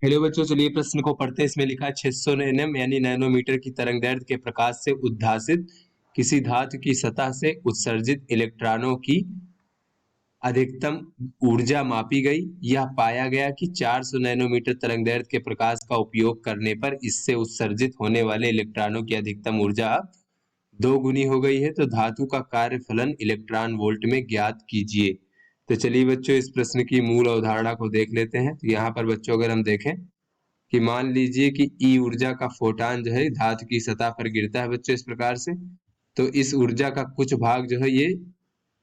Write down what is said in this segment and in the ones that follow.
Hello बच्चों, चलिए प्रश्न को पढ़ते हैं। इसमें लिखा है 600 nm यानी नैनोमीटर की तरंगदैर्घ्य के प्रकाश से उद्भासित किसी धातु की सतह से उत्सर्जित इलेक्ट्रॉनों की अधिकतम ऊर्जा मापी गई। यह पाया गया कि 400 नैनोमीटर तरंगदैर्घ्य के प्रकाश का उपयोग करने पर इससे उत्सर्जित होने वाले इलेक्ट्रॉनों की अधिकतम ऊर्जा दो गुनी हो गई है। तो धातु का कार्यफलन इलेक्ट्रॉन वोल्ट में ज्ञात कीजिए। तो चलिए बच्चों, इस प्रश्न की मूल अवधारणा को देख लेते हैं। तो यहाँ पर बच्चों अगर हम देखें कि मान लीजिए कि ई ऊर्जा का फोटान जो है धातु की सतह पर गिरता है बच्चों इस प्रकार से। तो इस ऊर्जा का कुछ भाग जो है ये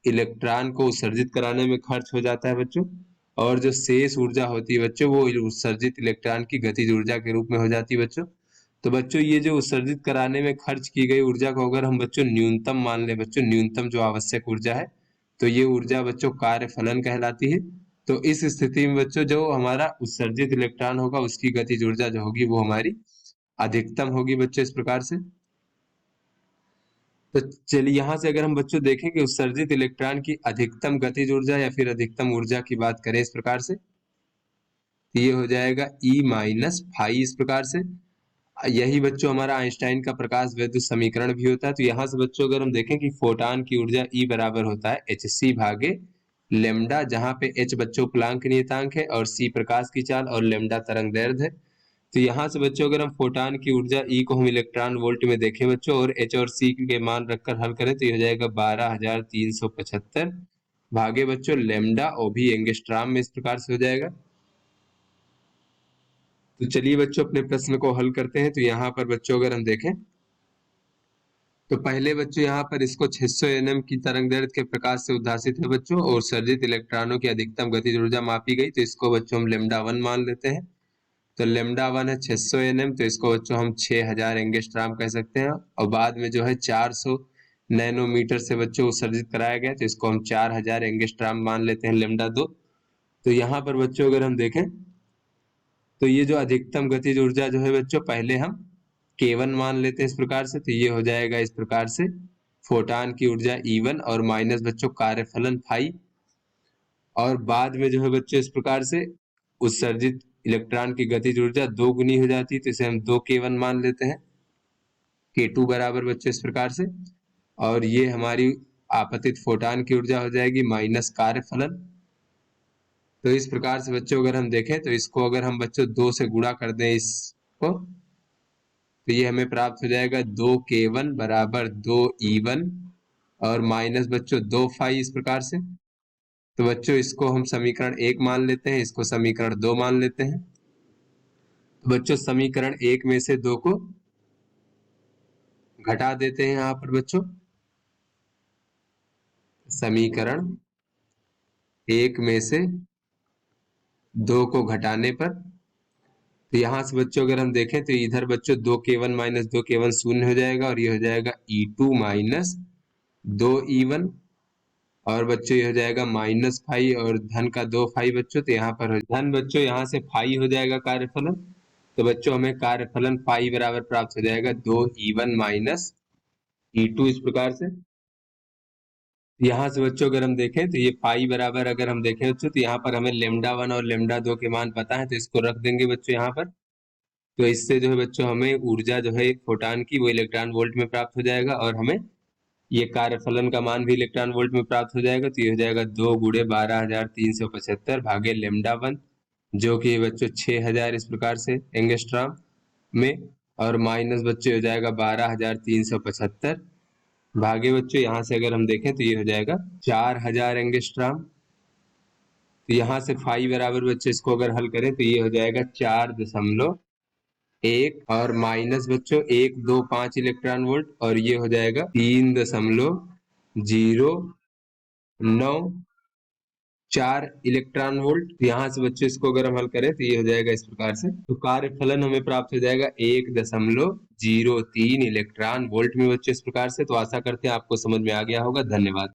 इलेक्ट्रॉन को उत्सर्जित कराने में खर्च हो जाता है बच्चों, और जो शेष ऊर्जा होती है बच्चों वो उत्सर्जित इलेक्ट्रॉन की गतिज ऊर्जा के रूप में हो जाती है बच्चों। तो बच्चों ये जो उत्सर्जित कराने में खर्च की गई ऊर्जा को अगर हम बच्चों न्यूनतम मान ले बच्चों, न्यूनतम जो आवश्यक ऊर्जा है, तो ये ऊर्जा बच्चों कार्य फलन कहलाती है। तो इस स्थिति में बच्चों जो हमारा उत्सर्जित इलेक्ट्रॉन होगा उसकी गतिज ऊर्जा जो होगी वो हमारी अधिकतम होगी बच्चों इस प्रकार से। तो चलिए यहाँ से अगर हम बच्चों देखें कि उत्सर्जित इलेक्ट्रॉन की अधिकतम गतिज ऊर्जा या फिर अधिकतम ऊर्जा की बात करें इस प्रकार से, तो ये हो जाएगा E माइनस फाई इस प्रकार से। यही बच्चों हमारा आइंस्टाइन का प्रकाश वैद्युत समीकरण भी होता है। तो यहाँ से बच्चों अगर हम देखें कि फोटान की ऊर्जा E बराबर होता है hc भागे लेमडा, जहाँ पे h बच्चों प्लांक नियतांक है और c प्रकाश की चाल और लेमडा तरंग दैर्घ्य है। तो यहाँ से बच्चों अगर हम फोटान की ऊर्जा E को हम इलेक्ट्रॉन वोल्ट में देखें बच्चों और h और c के मान रखकर हल करें तो ये हो जाएगा 12,375 भागे बच्चों लेमडा, और भी एंगस्ट्राम में इस प्रकार से हो जाएगा। तो चलिए बच्चों अपने प्रश्न को हल करते हैं। तो यहाँ पर बच्चों अगर हम देखें तो पहले बच्चों यहाँ पर इसको 600 nm की तरंगदैर्घ्य के प्रकाश से उद्भासित है बच्चों और सर्जित इलेक्ट्रॉनों की अधिकतम गतिज ऊर्जा मापी गई। तो इसको बच्चों हम लेमडा 1 मान लेते हैं। तो लेमडा 1 है 600 nm, तो इसको बच्चों हम 6000 एंगस्ट्राम कह सकते हैं। और बाद में जो है 400 नैनोमीटर से बच्चों उत्सर्जित कराया गया, तो इसको हम 4000 एंगस्ट्राम मान लेते हैं लेमडा 2। तो यहाँ पर बच्चों अगर हम देखें तो ये जो अधिकतम गतिज ऊर्जा जो है बच्चों पहले हम K1 मान लेते हैं इस प्रकार से। तो ये हो जाएगा इस प्रकार से फोटान की ऊर्जा E1 और माइनस बच्चों कार्यफलन फाई, और बाद में जो है बच्चों इस प्रकार से उत्सर्जित इलेक्ट्रॉन की गतिज ऊर्जा दो गुनी हो जाती है। तो इसे हम 2K1 मान लेते हैं। K2 बराबर बच्चों इस प्रकार से, और ये हमारी आपतित फोटान की ऊर्जा हो जाएगी माइनस कार्यफलन। तो इस प्रकार से बच्चों अगर हम देखें तो इसको अगर हम बच्चों 2 से गुणा कर दें इसको, तो ये हमें प्राप्त हो जाएगा 2K1 बराबर 2E1 और माइनस बच्चों 2 फाई इस प्रकार से। तो बच्चों इसको हम समीकरण 1 मान लेते हैं, इसको समीकरण 2 मान लेते हैं। तो बच्चों समीकरण 1 में से 2 को घटा देते हैं यहाँ पर बच्चों। समीकरण 1 में से 2 को घटाने पर, तो यहाँ से बच्चों अगर हम देखें तो इधर बच्चों 2K1 माइनस 2K1 शून्य हो जाएगा और ये हो जाएगा E2 माइनस 2E1, और बच्चों ये हो जाएगा माइनस फाई और धन का 2 फाई बच्चों। तो यहाँ पर धन बच्चों यहाँ से फाई हो जाएगा कार्यफलन। तो बच्चों हमें कार्यफलन फाई बराबर प्राप्त हो जाएगा 2E1 माइनस E2 इस प्रकार से। यहाँ से बच्चों अगर हम देखें तो ये फाई बराबर अगर हम देखें बच्चों तो यहाँ पर हमें लेमडा 1 और लेमडा 2 के मान पता है, तो इसको रख देंगे बच्चों यहाँ पर। तो इससे जो है बच्चों हमें ऊर्जा जो है एक फोटान की वो इलेक्ट्रॉन वोल्ट में प्राप्त हो जाएगा, और हमें ये कार्यफलन का मान भी इलेक्ट्रॉन वोल्ट में प्राप्त हो जाएगा। तो ये हो जाएगा 2 गुणे 12,375 भागे लेमडा 1, जो कि बच्चों 6000 इस प्रकार से एंगस्ट्राम में, और माइनस बच्चों हो जाएगा 12,375 भागे बच्चों यहाँ से अगर हम देखें तो ये हो जाएगा 4000 एंगस्ट्राम। तो यहाँ से फाई बराबर बच्चों इसको अगर हल करें तो ये हो जाएगा 4.1 और माइनस बच्चों 125 इलेक्ट्रॉन वोल्ट, और ये हो जाएगा 3.094 इलेक्ट्रॉन वोल्ट। यहाँ से बच्चों इसको अगर हम हल करें तो ये हो जाएगा इस प्रकार से। तो कार्यफलन हमें प्राप्त हो जाएगा 1.03 इलेक्ट्रॉन वोल्ट में बच्चों इस प्रकार से। तो आशा करते हैं आपको समझ में आ गया होगा। धन्यवाद।